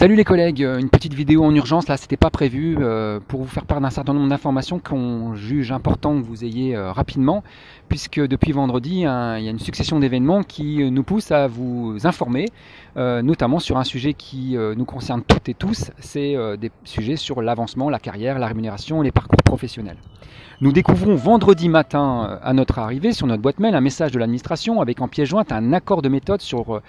Salut les collègues, une petite vidéo en urgence, là c'était pas prévu, pour vous faire part d'un certain nombre d'informations qu'on juge important que vous ayez rapidement, puisque depuis vendredi il y a une succession d'événements qui nous poussent à vous informer, notamment sur un sujet qui nous concerne toutes et tous, c'est des sujets sur l'avancement, la carrière, la rémunération et les parcours professionnels. Nous découvrons vendredi matin à notre arrivée sur notre boîte mail un message de l'administration avec en pièce jointe un accord de méthode sur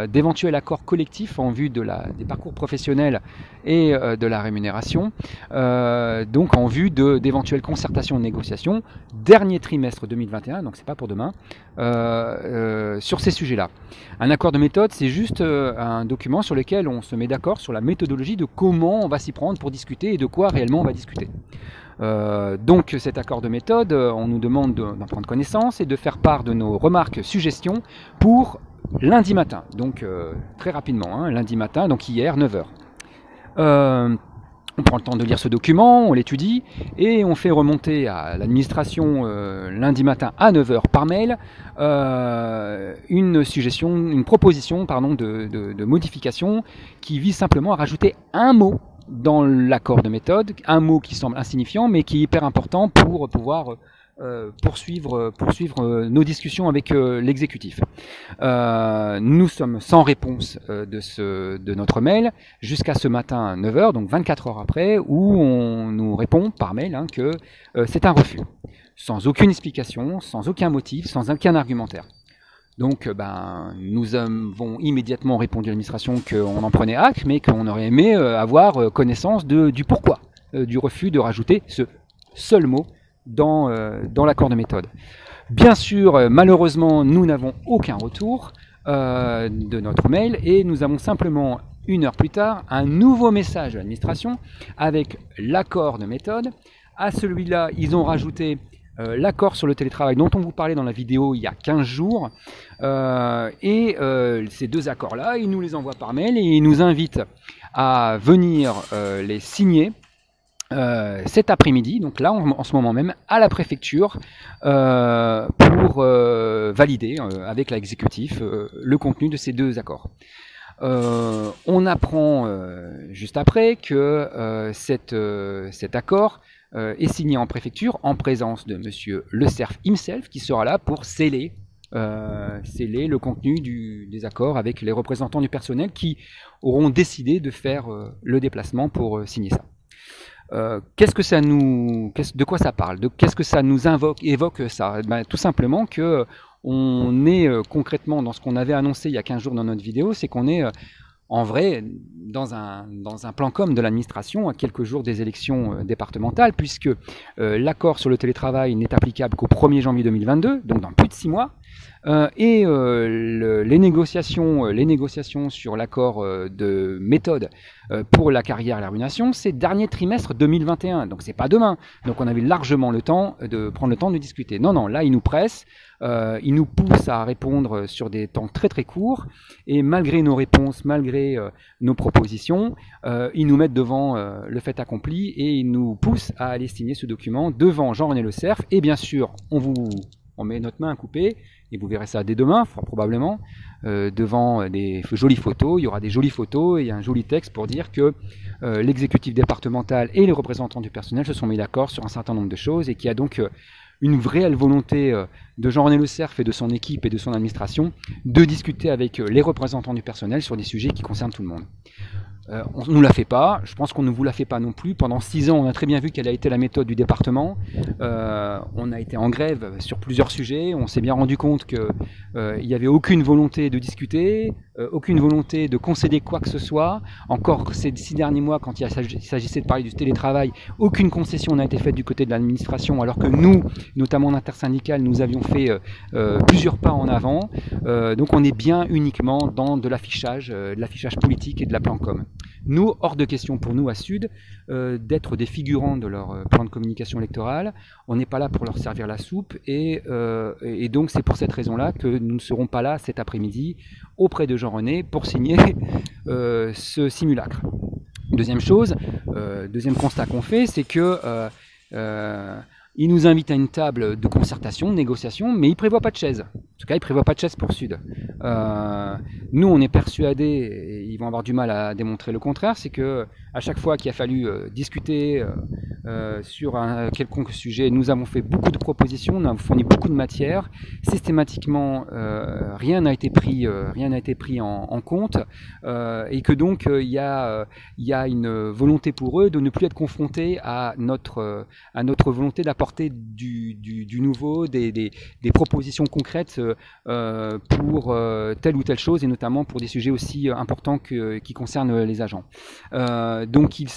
d'éventuels accords collectifs en vue des parcours professionnels et de la rémunération, donc en vue d'éventuelles concertations et négociations dernier trimestre 2021, donc c'est pas pour demain, sur ces sujets-là. Un accord de méthode, c'est juste un document sur lequel on se met d'accord sur la méthodologie de comment on va s'y prendre pour discuter et de quoi réellement on va discuter. Donc cet accord de méthode, on nous demande d'en prendre connaissance et de faire part de nos remarques, suggestions pour lundi matin, donc très rapidement, lundi matin, donc hier, 9h. On prend le temps de lire ce document, on l'étudie et on fait remonter à l'administration lundi matin à 9h par mail une proposition de modification qui vise simplement à rajouter un mot dans l'accord de méthode, un mot qui semble insignifiant mais qui est hyper important pour pouvoir poursuivre nos discussions avec l'exécutif. Nous sommes sans réponse de notre mail jusqu'à ce matin 9h, donc 24 heures après, où on nous répond par mail que c'est un refus, sans aucune explication, sans aucun motif, sans aucun argumentaire. Donc nous avons immédiatement répondu à l'administration qu'on en prenait acte, mais qu'on aurait aimé avoir connaissance du pourquoi du refus de rajouter ce seul mot dans l'accord de méthode. Bien sûr, malheureusement, nous n'avons aucun retour de notre mail et nous avons simplement, une heure plus tard, un nouveau message de l'administration avec l'accord de méthode. À celui-là, ils ont rajouté l'accord sur le télétravail dont on vous parlait dans la vidéo il y a 15 jours. Ces deux accords-là, ils nous les envoient par mail et ils nous invitent à venir les signer cet après-midi, donc là en ce moment même, à la préfecture pour valider avec l'exécutif le contenu de ces deux accords. On apprend juste après que cet accord est signé en préfecture en présence de monsieur Le Cerf himself qui sera là pour sceller le contenu des accords avec les représentants du personnel qui auront décidé de faire le déplacement pour signer ça. De quoi ça parle? Qu'est-ce que ça nous évoque ça? Tout simplement que on est concrètement dans ce qu'on avait annoncé il y a 15 jours dans notre vidéo, c'est qu'on est en vrai dans un plan com de l'administration à quelques jours des élections départementales, puisque l'accord sur le télétravail n'est applicable qu'au 1er janvier 2022, donc dans plus de 6 mois. Les négociations sur l'accord de méthode pour la carrière et la rémunération, c'est dernier trimestre 2021, donc c'est pas demain. Donc on avait largement le temps de prendre le temps de discuter. Non, là ils nous pressent, ils nous poussent à répondre sur des temps très très courts, et malgré nos réponses, malgré nos propositions, ils nous mettent devant le fait accompli et ils nous poussent à aller signer ce document devant Jean-René Le Cerf. Et bien sûr, on met notre main à couper, et vous verrez ça dès demain, probablement, devant des jolies photos. Il y aura des jolies photos et un joli texte pour dire que l'exécutif départemental et les représentants du personnel se sont mis d'accord sur un certain nombre de choses et qu'il y a donc une réelle volonté de Jean-René Le Cerf et de son équipe et de son administration de discuter avec les représentants du personnel sur des sujets qui concernent tout le monde. On ne nous la fait pas, je pense qu'on ne vous la fait pas non plus. Pendant 6 ans, on a très bien vu quelle a été la méthode du département. On a été en grève sur plusieurs sujets, on s'est bien rendu compte qu'il n'y avait aucune volonté de discuter, aucune volonté de concéder quoi que ce soit. Encore ces 6 derniers mois, quand il s'agissait de parler du télétravail, aucune concession n'a été faite du côté de l'administration, alors que nous, notamment en intersyndical, nous avions fait plusieurs pas en avant. Donc on est bien uniquement dans de l'affichage politique et de la plan com. Nous, hors de question pour nous à Sud d'être des figurants de leur plan de communication électorale. On n'est pas là pour leur servir la soupe et donc c'est pour cette raison-là que nous ne serons pas là cet après-midi auprès de Jean-René pour signer ce simulacre. Deuxième chose, deuxième constat qu'on fait, c'est que il nous invite à une table de concertation, de négociation, mais il ne prévoit pas de chaise. En tout cas, ils ne prévoient pas de chaise pour Sud. Nous, on est persuadés, et ils vont avoir du mal à démontrer le contraire, c'est que à chaque fois qu'il a fallu discuter sur un quelconque sujet, nous avons fait beaucoup de propositions, nous avons fourni beaucoup de matière. Systématiquement, rien n'a été pris en compte, et que donc il y a une volonté pour eux de ne plus être confrontés à notre volonté d'apporter du nouveau, des propositions concrètes pour telle ou telle chose, et notamment pour des sujets aussi importants qui concernent les agents. Donc ils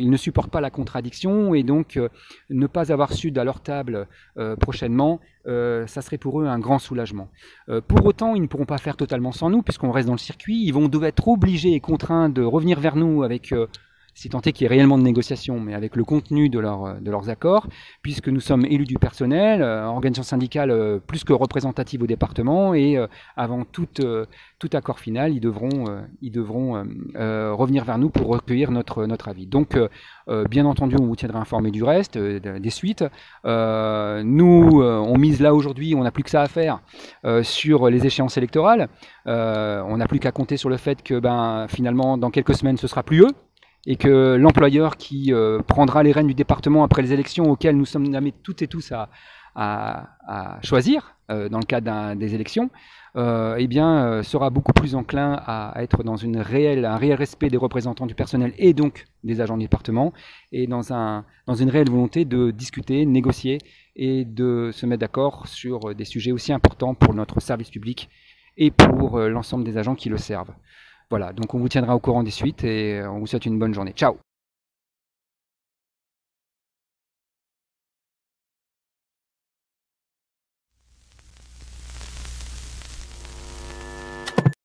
ne supportent pas la contradiction, et donc ne pas avoir Sud à leur table prochainement, ça serait pour eux un grand soulagement. Pour autant, ils ne pourront pas faire totalement sans nous, puisqu'on reste dans le circuit. Ils vont devoir être obligés et contraints de revenir vers nous avec si tant est qu'il y ait réellement de négociations, mais avec le contenu de leurs accords, puisque nous sommes élus du personnel, organisation syndicale plus que représentative au département, et avant tout accord final, ils devront revenir vers nous pour recueillir notre avis. Donc, bien entendu, on vous tiendra informé du reste, des suites. Nous, on mise là aujourd'hui, on n'a plus que ça à faire sur les échéances électorales. On n'a plus qu'à compter sur le fait que finalement, dans quelques semaines, ce sera plus eux, et que l'employeur qui prendra les rênes du département après les élections auxquelles nous sommes amenés toutes et tous à choisir dans le cadre des élections, sera beaucoup plus enclin à être dans un réel respect des représentants du personnel et donc des agents du département, et dans une réelle volonté de discuter, négocier et de se mettre d'accord sur des sujets aussi importants pour notre service public et pour l'ensemble des agents qui le servent. Voilà, donc on vous tiendra au courant des suites, et on vous souhaite une bonne journée. Ciao!